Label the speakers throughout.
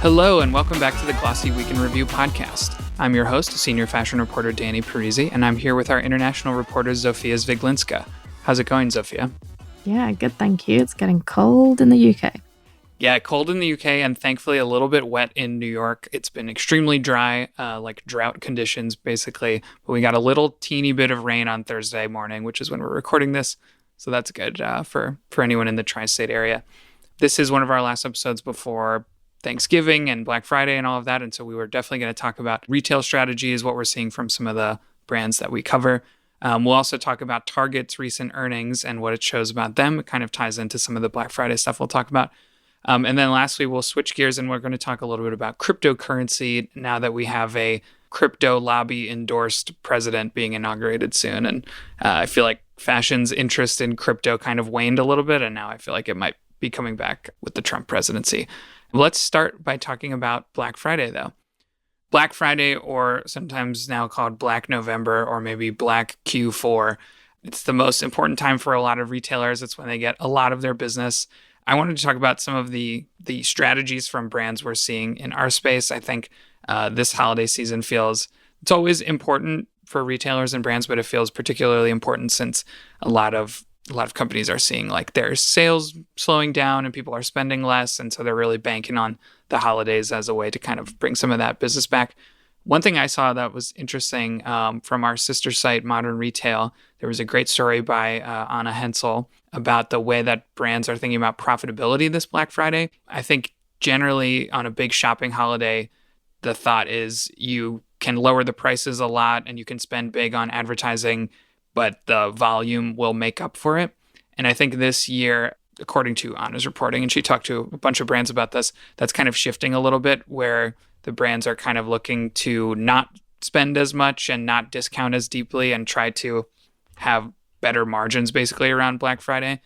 Speaker 1: Hello, and welcome back to the Glossy Week in Review podcast. I'm your host, senior fashion reporter Danny Parisi, and I'm here with our international reporter, Zofia Zviglinska. How's it going, Zofia?
Speaker 2: Yeah, good, thank you. It's getting cold in the UK.
Speaker 1: Yeah, cold in the UK and thankfully a little bit wet in New York. It's been extremely dry, like drought conditions, basically. But we got a little teeny bit of rain on Thursday morning, which is when we're recording this. So that's good for anyone in the tri-state area. This is one of our last episodes before Thanksgiving and Black Friday and all of that. And so we were definitely going to talk about retail strategies, what we're seeing from some of the brands that we cover. We'll also talk about Target's recent earnings and what it shows about them. It kind of ties into some of the Black Friday stuff we'll talk about. And then lastly, we'll switch gears and we're going to talk a little bit about cryptocurrency now that we have a crypto lobby endorsed president being inaugurated soon. And I feel like fashion's interest in crypto kind of waned a little bit. And now I feel like it might be coming back with the Trump presidency. Let's start by talking about Black Friday, though. Black Friday, or sometimes now called Black November, or maybe Black Q4, it's the most important time for a lot of retailers. It's when they get a lot of their business. I wanted to talk about some of the strategies from brands we're seeing in our space. I think this holiday season it's always important for retailers and brands, but it feels particularly important since a lot of companies are seeing like their sales slowing down and people are spending less. And so they're really banking on the holidays as a way to kind of bring some of that business back. One thing I saw that was interesting from our sister site, Modern Retail, there was a great story by Anna Hensel about the way that brands are thinking about profitability this Black Friday. I think generally on a big shopping holiday, the thought is you can lower the prices a lot and you can spend big on advertising, but the volume will make up for it. And I think this year, according to Anna's reporting, and she talked to a bunch of brands about this, that's kind of shifting a little bit where the brands are kind of looking to not spend as much and not discount as deeply and try to have better margins basically around Black Friday,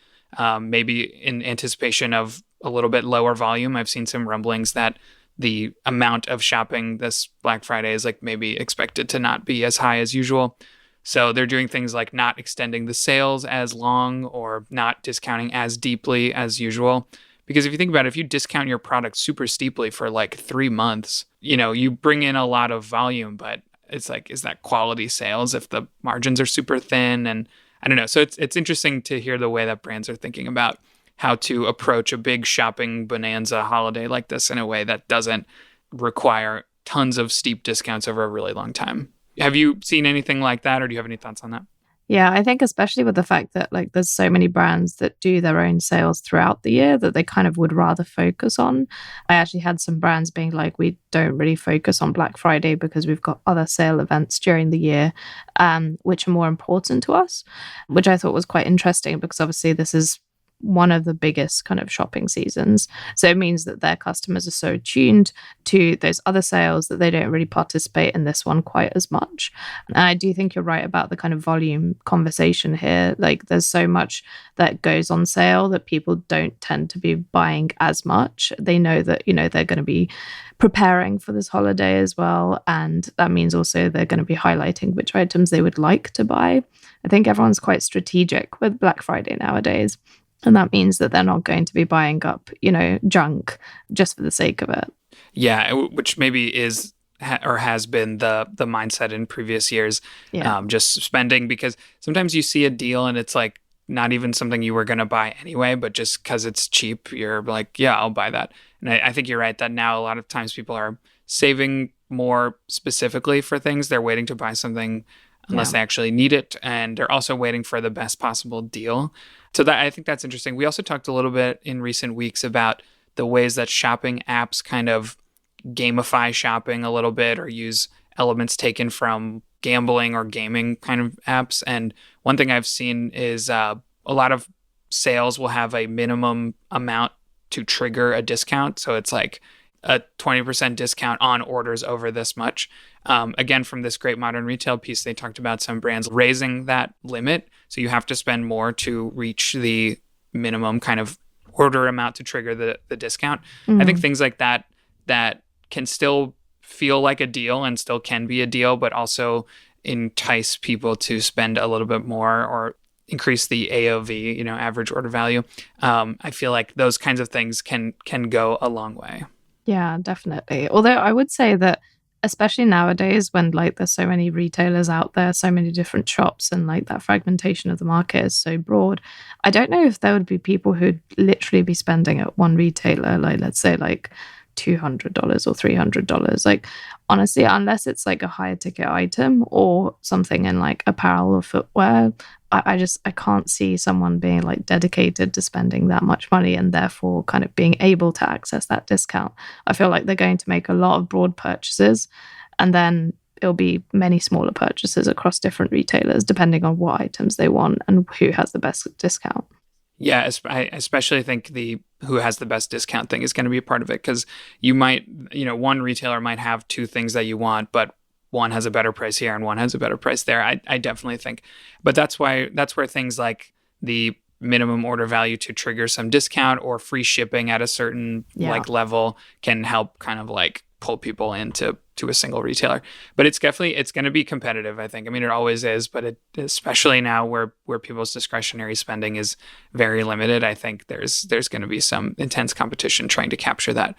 Speaker 1: maybe in anticipation of a little bit lower volume. I've seen some rumblings that the amount of shopping this Black Friday is like maybe expected to not be as high as usual. So they're doing things like not extending the sales as long or not discounting as deeply as usual. Because if you think about it, if you discount your product super steeply for like 3 months, you bring in a lot of volume, but it's like, is that quality sales if the margins are super thin? And I don't know. So it's interesting to hear the way that brands are thinking about how to approach a big shopping bonanza holiday like this in a way that doesn't require tons of steep discounts over a really long time. Have you seen anything like that, or do you have any thoughts on that?
Speaker 2: Yeah, I think especially with the fact that like there's so many brands that do their own sales throughout the year that they kind of would rather focus on. I actually had some brands being like, we don't really focus on Black Friday because we've got other sale events during the year, which are more important to us, which I thought was quite interesting because obviously this is one of the biggest kind of shopping seasons. So it means that their customers are so tuned to those other sales that they don't really participate in this one quite as much. And I do think you're right about the kind of volume conversation here. Like there's so much that goes on sale that people don't tend to be buying as much. They know that, they're going to be preparing for this holiday as well. And that means also they're going to be highlighting which items they would like to buy. I think everyone's quite strategic with Black Friday nowadays. And that means that they're not going to be buying up, junk just for the sake of it.
Speaker 1: Yeah, which maybe is or has been the mindset in previous years.
Speaker 2: Yeah.
Speaker 1: Just spending because sometimes you see a deal and it's like not even something you were going to buy anyway, but just because it's cheap, you're like, yeah, I'll buy that. And I think you're right that now a lot of times people are saving more specifically for things. They're waiting to buy something unless they actually need it. And they're also waiting for the best possible deal. So I think that's interesting. We also talked a little bit in recent weeks about the ways that shopping apps kind of gamify shopping a little bit or use elements taken from gambling or gaming kind of apps. And one thing I've seen is a lot of sales will have a minimum amount to trigger a discount. So it's like a 20% discount on orders over this much. Again, from this great Modern Retail piece, they talked about some brands raising that limit. So you have to spend more to reach the minimum kind of order amount to trigger the discount. Mm-hmm. I think things like that can still feel like a deal and still can be a deal, but also entice people to spend a little bit more or increase the AOV, average order value. I feel like those kinds of things can go a long way.
Speaker 2: Yeah, definitely. Although I would say that especially nowadays when like there's so many retailers out there, so many different shops and like that fragmentation of the market is so broad, I don't know if there would be people who'd literally be spending at one retailer, like let's say like $200 or $300. Like honestly, unless it's like a higher ticket item or something in like apparel or footwear, I can't see someone being like dedicated to spending that much money and therefore kind of being able to access that discount. I feel like they're going to make a lot of broad purchases and then it'll be many smaller purchases across different retailers depending on what items they want and who has the best discount.
Speaker 1: Yeah, I especially think the who has the best discount thing is going to be a part of it because one retailer might have two things that you want, but one has a better price here and one has a better price there. I definitely think, but that's where things like the minimum order value to trigger some discount or free shipping at a certain
Speaker 2: Yeah.
Speaker 1: level can help kind of like pull people into a single retailer. But it's going to be competitive, I think. I mean, it always is, but especially now where people's discretionary spending is very limited, I think there's going to be some intense competition trying to capture that.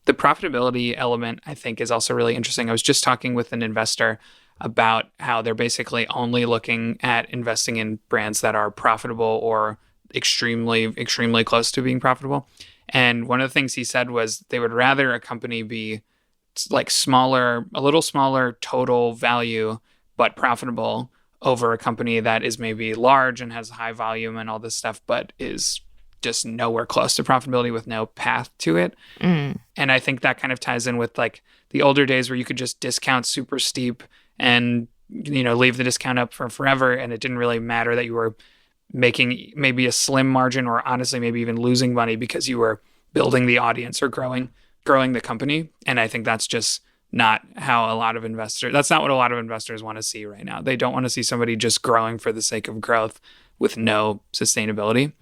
Speaker 1: The profitability element, I think, is also really interesting. I was just talking with an investor about how they're basically only looking at investing in brands that are profitable or extremely close to being profitable. And one of the things he said was they would rather a company be like a little smaller total value, but profitable over a company that is maybe large and has high volume and all this stuff, but is just nowhere close to profitability with no path to it.
Speaker 2: Mm.
Speaker 1: And I think that kind of ties in with like the older days where you could just discount super steep and, leave the discount up for forever. And it didn't really matter that you were making maybe a slim margin or honestly, maybe even losing money because you were building the audience or growing the company. And I think that's just not how that's not what a lot of investors want to see right now. They don't want to see somebody just growing for the sake of growth with no sustainability.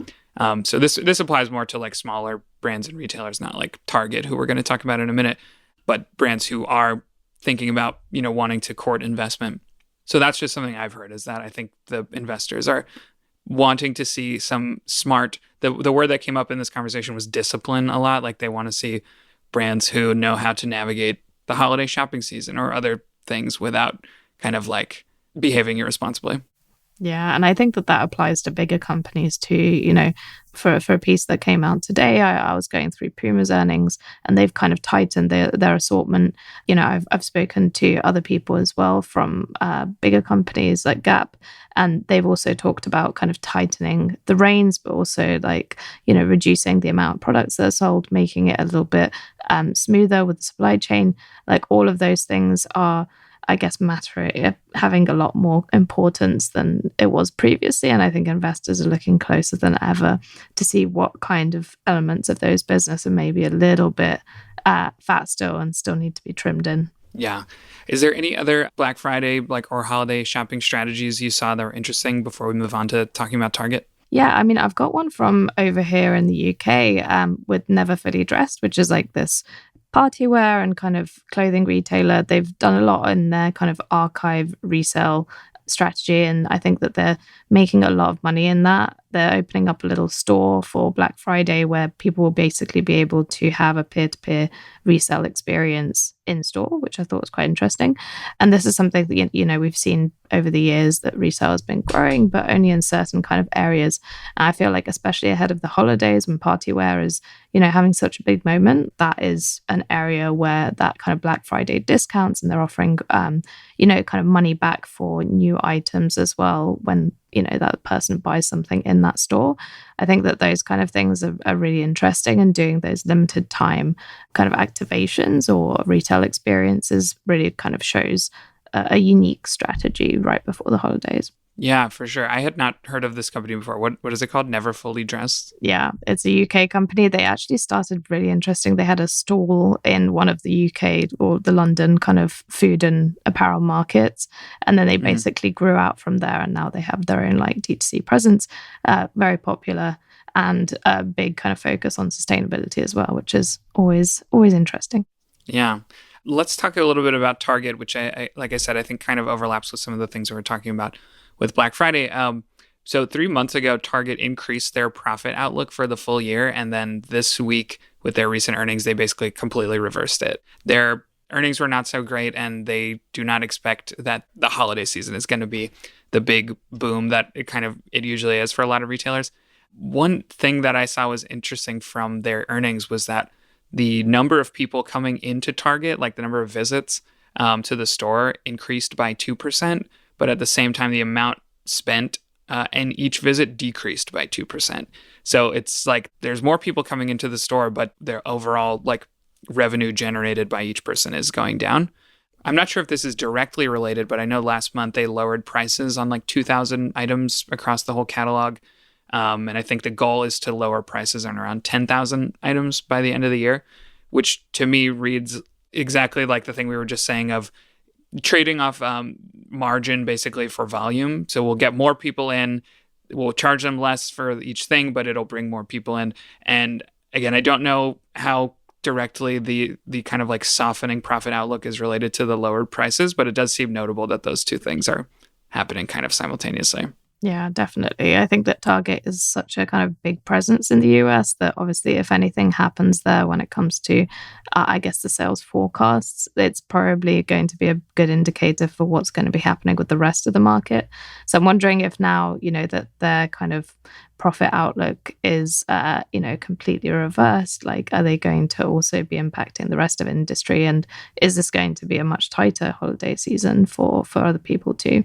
Speaker 1: So this applies more to like smaller brands and retailers, not like Target, who we're going to talk about in a minute, but brands who are thinking about, wanting to court investment. So that's just something I've heard is that I think the investors are wanting to see some smart, the word that came up in this conversation was discipline a lot. Like they want to see brands who know how to navigate the holiday shopping season or other things without kind of like behaving irresponsibly.
Speaker 2: Yeah, and I think that that applies to bigger companies too. For a piece that came out today, I was going through Puma's earnings, and they've kind of tightened their assortment. I've spoken to other people as well from bigger companies like Gap, and they've also talked about kind of tightening the reins, but also like reducing the amount of products that are sold, making it a little bit smoother with the supply chain. Like all of those things are, I guess, having a lot more importance than it was previously. And I think investors are looking closer than ever to see what kind of elements of those business are maybe a little bit fat still and still need to be trimmed in.
Speaker 1: Yeah. Is there any other Black Friday or holiday shopping strategies you saw that were interesting before we move on to talking about Target?
Speaker 2: Yeah, I mean, I've got one from over here in the UK with Never Fully Dressed, which is like this party wear and kind of clothing retailer. They've done a lot in their kind of archive resale strategy, and I think that they're making a lot of money in that. They're opening up a little store for Black Friday where people will basically be able to have a peer-to-peer resale experience in store, which I thought was quite interesting. And this is something that we've seen over the years that resale has been growing, but only in certain kind of areas. And I feel like especially ahead of the holidays when party wear is having such a big moment, that is an area where that kind of Black Friday discounts, and they're offering kind of money back for new items as well when that person buys something in that store. I think that those kind of things are really interesting, and doing those limited time kind of activations or retail experiences really kind of shows a unique strategy right before the holidays.
Speaker 1: Yeah, for sure. I had not heard of this company before. What is it called? Never Fully Dressed?
Speaker 2: Yeah, it's a UK company. They actually started really interesting. They had a stall in one of the UK or the London kind of food and apparel markets. And then they basically grew out from there. And now they have their own like D2C presence, very popular, and a big kind of focus on sustainability as well, which is always interesting.
Speaker 1: Yeah. Let's talk a little bit about Target, which I like I said, I think kind of overlaps with some of the things we were talking about with Black Friday. So 3 months ago, Target increased their profit outlook for the full year. And then this week, with their recent earnings, they basically completely reversed it. Their earnings were not so great, and they do not expect that the holiday season is going to be the big boom that it usually is for a lot of retailers. One thing that I saw was interesting from their earnings was that the number of people coming into Target, like the number of visits to the store, increased by 2%, but at the same time, the amount spent and each visit decreased by 2%. So it's like there's more people coming into the store, but their overall like revenue generated by each person is going down. I'm not sure if this is directly related, but I know last month they lowered prices on like 2,000 items across the whole catalog. And I think the goal is to lower prices on around 10,000 items by the end of the year, which to me reads exactly like the thing we were just saying of trading off margin basically for volume. So we'll get more people in, we'll charge them less for each thing, but it'll bring more people in. And again, I don't know how directly the kind of like softening profit outlook is related to the lowered prices, but it does seem notable that those two things are happening kind of simultaneously.
Speaker 2: Yeah, definitely. I think that Target is such a kind of big presence in the US that obviously, if anything happens there when it comes to, I guess, the sales forecasts, it's probably going to be a good indicator for what's going to be happening with the rest of the market. So I'm wondering if now, that their kind of profit outlook is, completely reversed. Like, are they going to also be impacting the rest of industry? And is this going to be a much tighter holiday season for other people too?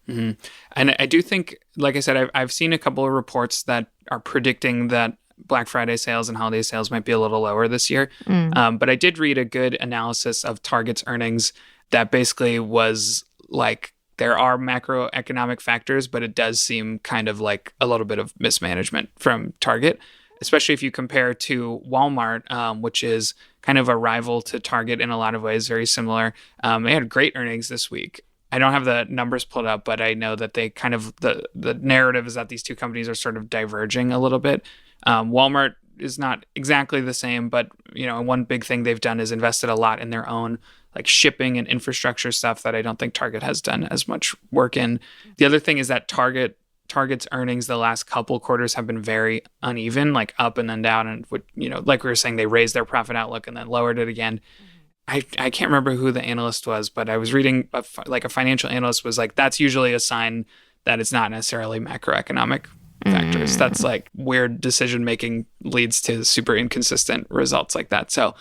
Speaker 1: Mm-hmm. And I do think, like I said, I've seen a couple of reports that are predicting that Black Friday sales and holiday sales might be a little lower this year. But I did read a good analysis of Target's earnings that basically was like, there are macroeconomic factors, but it does seem kind of like a little bit of mismanagement from Target, especially if you compare to Walmart, which is kind of a rival to Target in a lot of ways, very similar. They had great earnings this week. I don't have the numbers pulled up, but I know that they kind of, the narrative is that these two companies are sort of diverging a little bit. Walmart is not exactly the same, but one big thing they've done is invested a lot in their own like shipping and infrastructure stuff that I don't think Target has done as much work in. The other thing is that Target's earnings the last couple quarters have been very uneven, like up and then down. And like we were saying, they raised their profit outlook and then lowered it again. I can't remember who the analyst was, but I was reading a financial analyst was like, that's usually a sign that it's not necessarily macroeconomic factors. That's like weird decision making leads to super inconsistent results like that. So,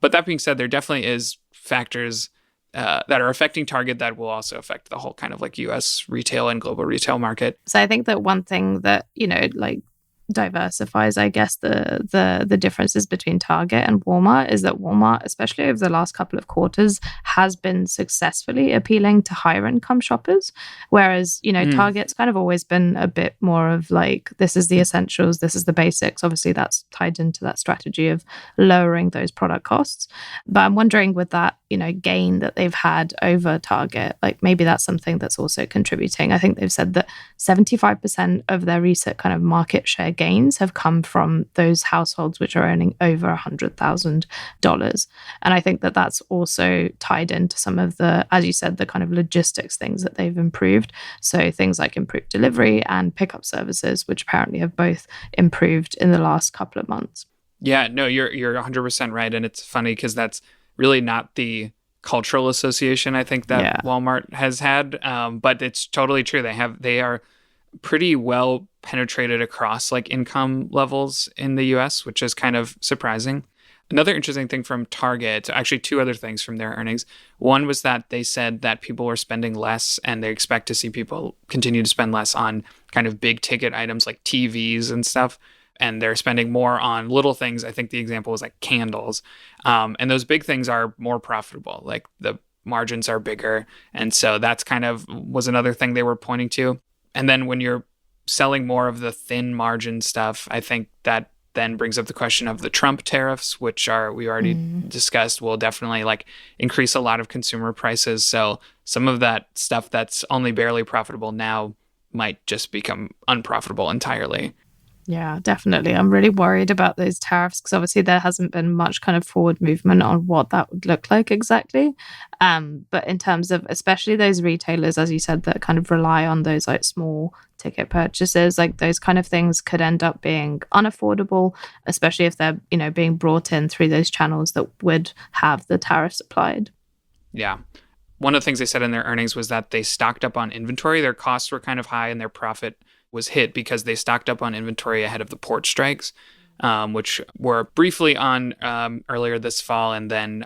Speaker 1: but that being said, there definitely is factors that are affecting Target that will also affect the whole kind of like US retail and global retail market.
Speaker 2: So I think that one thing that, like diversifies, I guess, the differences between Target and Walmart is that Walmart, especially over the last couple of quarters, has been successfully appealing to higher income shoppers. Whereas, Target's kind of always been a bit more of like, this is the essentials, this is the basics. Obviously, that's tied into that strategy of lowering those product costs. But I'm wondering with that, gain that they've had over Target, like maybe that's something that's also contributing. I think they've said that 75% of their recent kind of market share gains have come from those households which are earning over $100,000. And I think that that's also tied into some of the, as you said, the kind of logistics things that they've improved. So things like improved delivery and pickup services, which apparently have both improved in the last couple of months.
Speaker 1: Yeah, no, you're 100% right. And it's funny because that's really not the cultural association I think that Walmart has had. But it's totally true. They are pretty well penetrated across like income levels in the US, which is kind of surprising. Another interesting thing from Target, actually two other things from their earnings. One was that they said that people were spending less and they expect to see people continue to spend less on kind of big ticket items like TVs and stuff. And they're spending more on little things. I think the example was like candles. And those big things are more profitable. Like the margins are bigger. And so that's kind of was another thing they were pointing to. And then when you're selling more of the thin margin stuff, I think that then brings up the question of the Trump tariffs, which we already discussed, will definitely like increase a lot of consumer prices. So some of that stuff that's only barely profitable now might just become unprofitable entirely.
Speaker 2: Yeah, definitely. I'm really worried about those tariffs because obviously there hasn't been much kind of forward movement on what that would look like exactly. But in terms of especially those retailers, as you said, that kind of rely on those like small ticket purchases, like those kind of things could end up being unaffordable, especially if they're, being brought in through those channels that would have the tariffs applied.
Speaker 1: Yeah. One of the things they said in their earnings was that they stocked up on inventory. Their costs were kind of high and their profit was hit because they stocked up on inventory ahead of the port strikes, which were briefly on earlier this fall and then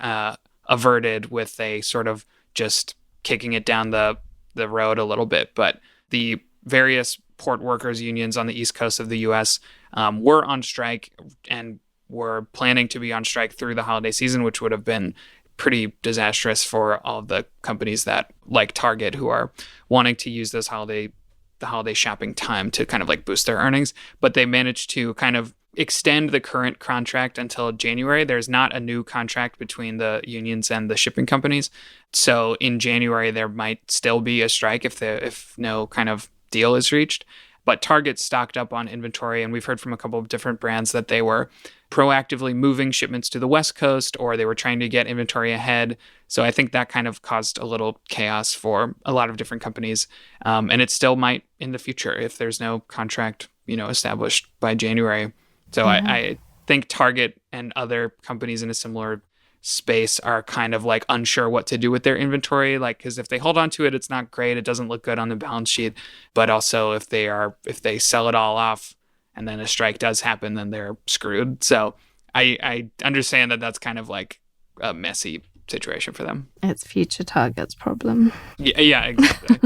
Speaker 1: averted with a sort of just kicking it down the road a little bit. But the various port workers unions on the east coast of the U.S. Were on strike and were planning to be on strike through the holiday season, which would have been pretty disastrous for all the companies that like Target who are wanting to use the holiday shopping time to kind of like boost their earnings. But they managed to kind of extend the current contract until January. There's not a new contract between the unions and the shipping companies. So in January there might still be a strike if no kind of deal is reached. But Target stocked up on inventory, and we've heard from a couple of different brands that they were proactively moving shipments to the West Coast, or they were trying to get inventory ahead. So I think that kind of caused a little chaos for a lot of different companies. And it still might in the future if there's no contract, established by January. So
Speaker 2: Yeah.
Speaker 1: I think Target and other companies in a similar space are kind of like unsure what to do with their inventory, like because if they hold on to it, it's not great, it doesn't look good on the balance sheet. But also if they sell it all off and then a strike does happen, then they're screwed. So I understand that that's kind of like a messy situation for them.
Speaker 2: It's future Target's problem.
Speaker 1: Yeah, exactly.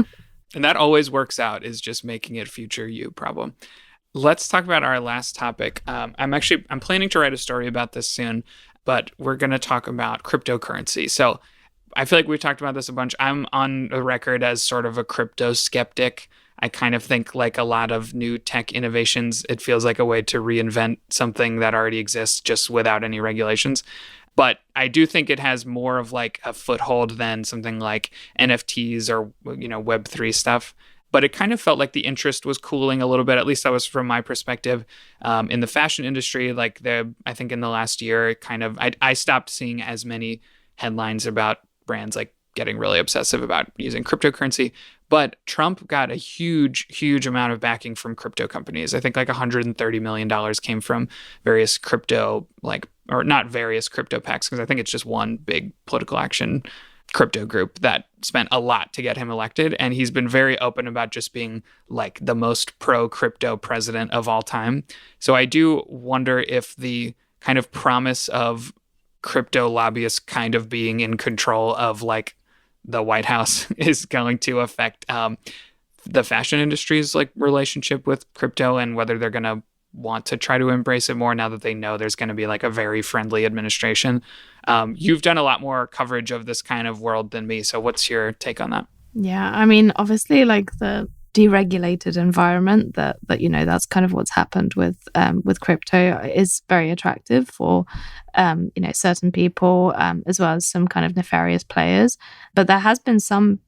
Speaker 1: And that always works out, is just making it future you problem. Let's talk about our last topic. I'm planning to write a story about this soon, but we're going to talk about cryptocurrency. So I feel like we've talked about this a bunch. I'm on the record as sort of a crypto skeptic. I kind of think like a lot of new tech innovations, it feels like a way to reinvent something that already exists just without any regulations. But I do think it has more of like a foothold than something like NFTs or, Web3 stuff. But it kind of felt like the interest was cooling a little bit. At least that was from my perspective. In the fashion industry, I think in the last year, it kind of I stopped seeing as many headlines about brands like getting really obsessive about using cryptocurrency. But Trump got a huge, huge amount of backing from crypto companies. I think like $130 million came from various crypto, or not various crypto PACs, because I think it's just one big political action crypto group that spent a lot to get him elected. And he's been very open about just being like the most pro crypto president of all time. So I do wonder if the kind of promise of crypto lobbyists kind of being in control of like the White House is going to affect the fashion industry's like relationship with crypto, and whether they're going to want to try to embrace it more now that they know there's going to be like a very friendly administration. You've done a lot more coverage of this kind of world than me. So what's your take on that?
Speaker 2: Yeah, I mean, obviously, like the deregulated environment that's kind of what's happened with crypto is very attractive for certain people, as well as some kind of nefarious players. But there has been some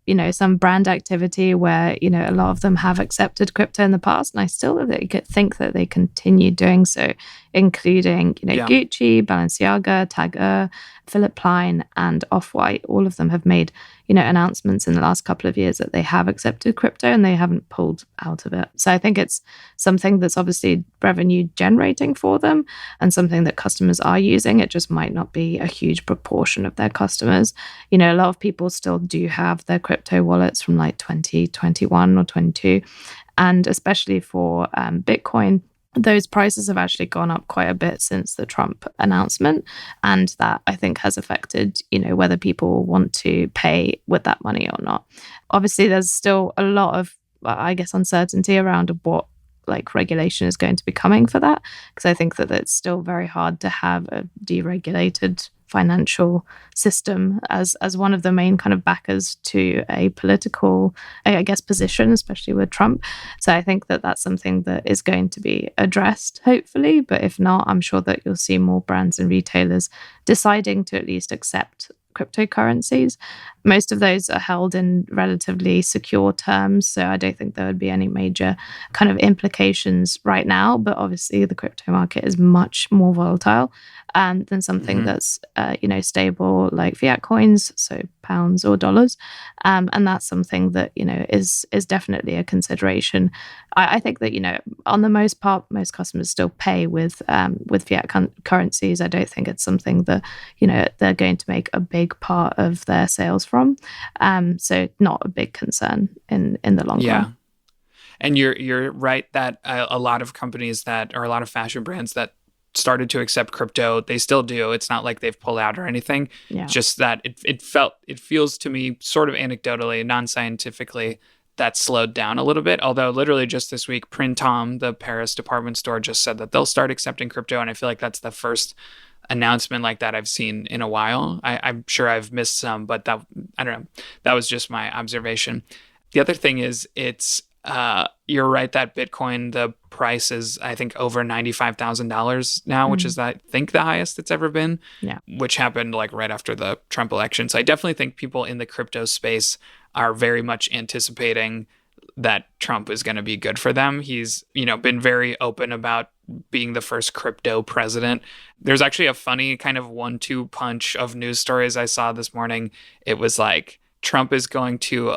Speaker 2: brand activity where a lot of them have accepted crypto in the past, and I still think that they continue doing so, including
Speaker 1: Yeah.
Speaker 2: Gucci, Balenciaga, Tag Philip Plein, and Off-White. All of them have made announcements in the last couple of years that they have accepted crypto and they haven't pulled out of it. So I think it's something that's obviously revenue generating for them and something that customers are using. It just might not be a huge proportion of their customers. A lot of people still do have their crypto wallets from like 2021 or 22. And especially for Bitcoin, those prices have actually gone up quite a bit since the Trump announcement. And that, I think, has affected, whether people want to pay with that money or not. Obviously, there's still a lot of, I guess, uncertainty around what like regulation is going to be coming for that, because I think that it's still very hard to have a deregulated financial system as one of the main kind of backers to a political, I guess, position, especially with Trump. So I think that that's something that is going to be addressed, hopefully. But if not, I'm sure that you'll see more brands and retailers deciding to at least accept cryptocurrencies. Most of those are held in relatively secure terms, so I don't think there would be any major kind of implications right now. But obviously, the crypto market is much more volatile than something that's stable like fiat coins, so pounds or dollars, and that's something that is definitely a consideration. I think that on the most part, most customers still pay with fiat currencies. I don't think it's something that they're going to make a big part of their sales from. So not a big concern in the long run.
Speaker 1: And you're right that a lot of companies that, or a lot of fashion brands that started to accept crypto, they still do. It's not like they've pulled out or anything.
Speaker 2: Yeah.
Speaker 1: Just that it feels to me sort of anecdotally, non-scientifically, that slowed down a little bit. Although literally just this week, Printemps, the Paris department store, just said that they'll start accepting crypto. And I feel like that's the first announcement like that I've seen in a while. I'm sure I've missed some, but I don't know. That was just my observation. The other thing is you're right that Bitcoin, the price is, I think, over $95,000 now, which is, I think, the highest it's ever been, which happened like right after the Trump election. So I definitely think people in the crypto space are very much anticipating that Trump is going to be good for them. He's, been very open about being the first crypto president. There's actually a funny kind of 1-2 punch of news stories I saw this morning. It was like Trump is going to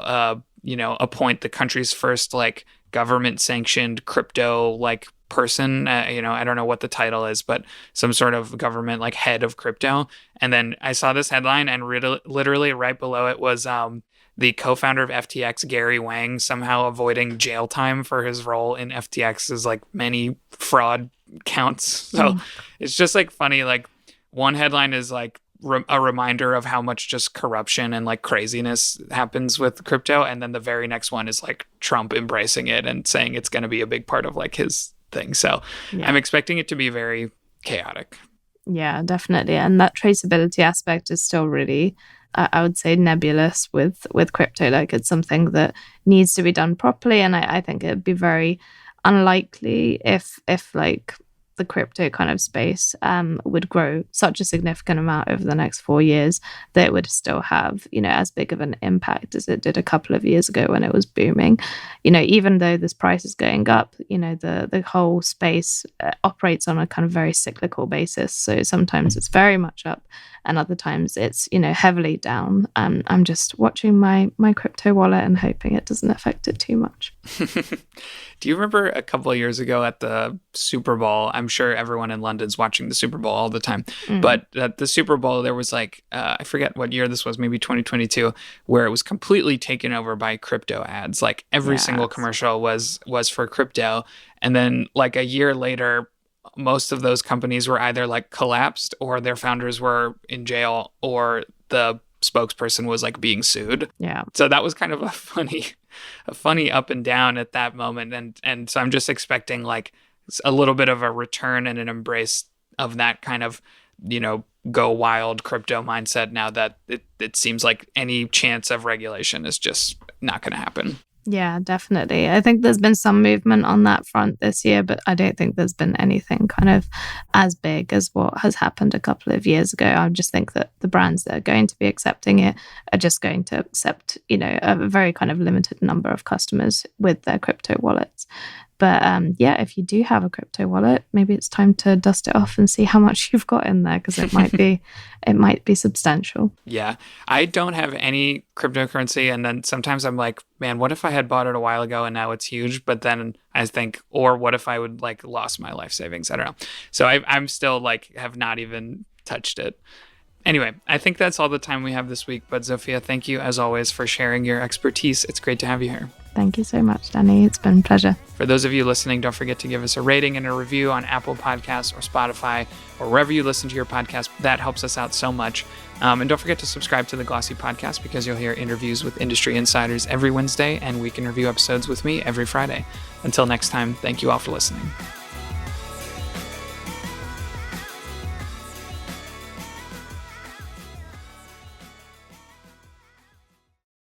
Speaker 1: appoint the country's first like government sanctioned crypto like person. I don't know what the title is, but some sort of government like head of crypto. And then I saw this headline, and literally right below it was the co-founder of FTX, Gary Wang, somehow avoiding jail time for his role in FTX's like many fraud counts. So it's just like funny. Like one headline is like a reminder of how much just corruption and like craziness happens with crypto, and then the very next one is like Trump embracing it and saying it's going to be a big part of like his thing. So I'm expecting it to be very chaotic.
Speaker 2: Yeah, definitely. And that traceability aspect is still really, I would say, nebulous with crypto. Like it's something that needs to be done properly, and I think it'd be very unlikely if like the crypto kind of space would grow such a significant amount over the next 4 years that it would still have, as big of an impact as it did a couple of years ago when it was booming. Even though this price is going up, the whole space operates on a kind of very cyclical basis. So sometimes it's very much up, and other times it's, heavily down. I'm just watching my crypto wallet and hoping it doesn't affect it too much.
Speaker 1: Do you remember a couple of years ago at the Super Bowl? I'm sure everyone in London's watching the Super Bowl all the time. But at the Super Bowl, there was like, I forget what year this was, maybe 2022, where it was completely taken over by crypto ads. Like every single commercial was for crypto. And then like a year later, most of those companies were either like collapsed, or their founders were in jail, or the spokesperson was like being sued.
Speaker 2: Yeah.
Speaker 1: So that was kind of a funny up and down at that moment. And so I'm just expecting like a little bit of a return and an embrace of that kind of, go wild crypto mindset now that it seems like any chance of regulation is just not going to happen.
Speaker 2: Yeah, definitely. I think there's been some movement on that front this year, but I don't think there's been anything kind of as big as what has happened a couple of years ago. I just think that the brands that are going to be accepting it are just going to accept, a very kind of limited number of customers with their crypto wallets. But if you do have a crypto wallet, maybe it's time to dust it off and see how much you've got in there, because it might be substantial.
Speaker 1: Yeah, I don't have any cryptocurrency, and then sometimes I'm like, man, what if I had bought it a while ago and now it's huge? But then I think, or what if I would like lost my life savings? I don't know. So I'm still like have not even touched it. Anyway, I think that's all the time we have this week. But Zofia, thank you as always for sharing your expertise. It's great to have you here.
Speaker 2: Thank you so much, Danny. It's been a pleasure.
Speaker 1: For those of you listening, don't forget to give us a rating and a review on Apple Podcasts or Spotify or wherever you listen to your podcast. That helps us out so much. And don't forget to subscribe to the Glossy Podcast, because you'll hear interviews with industry insiders every Wednesday and week in review episodes with me every Friday. Until next time, thank you all for listening.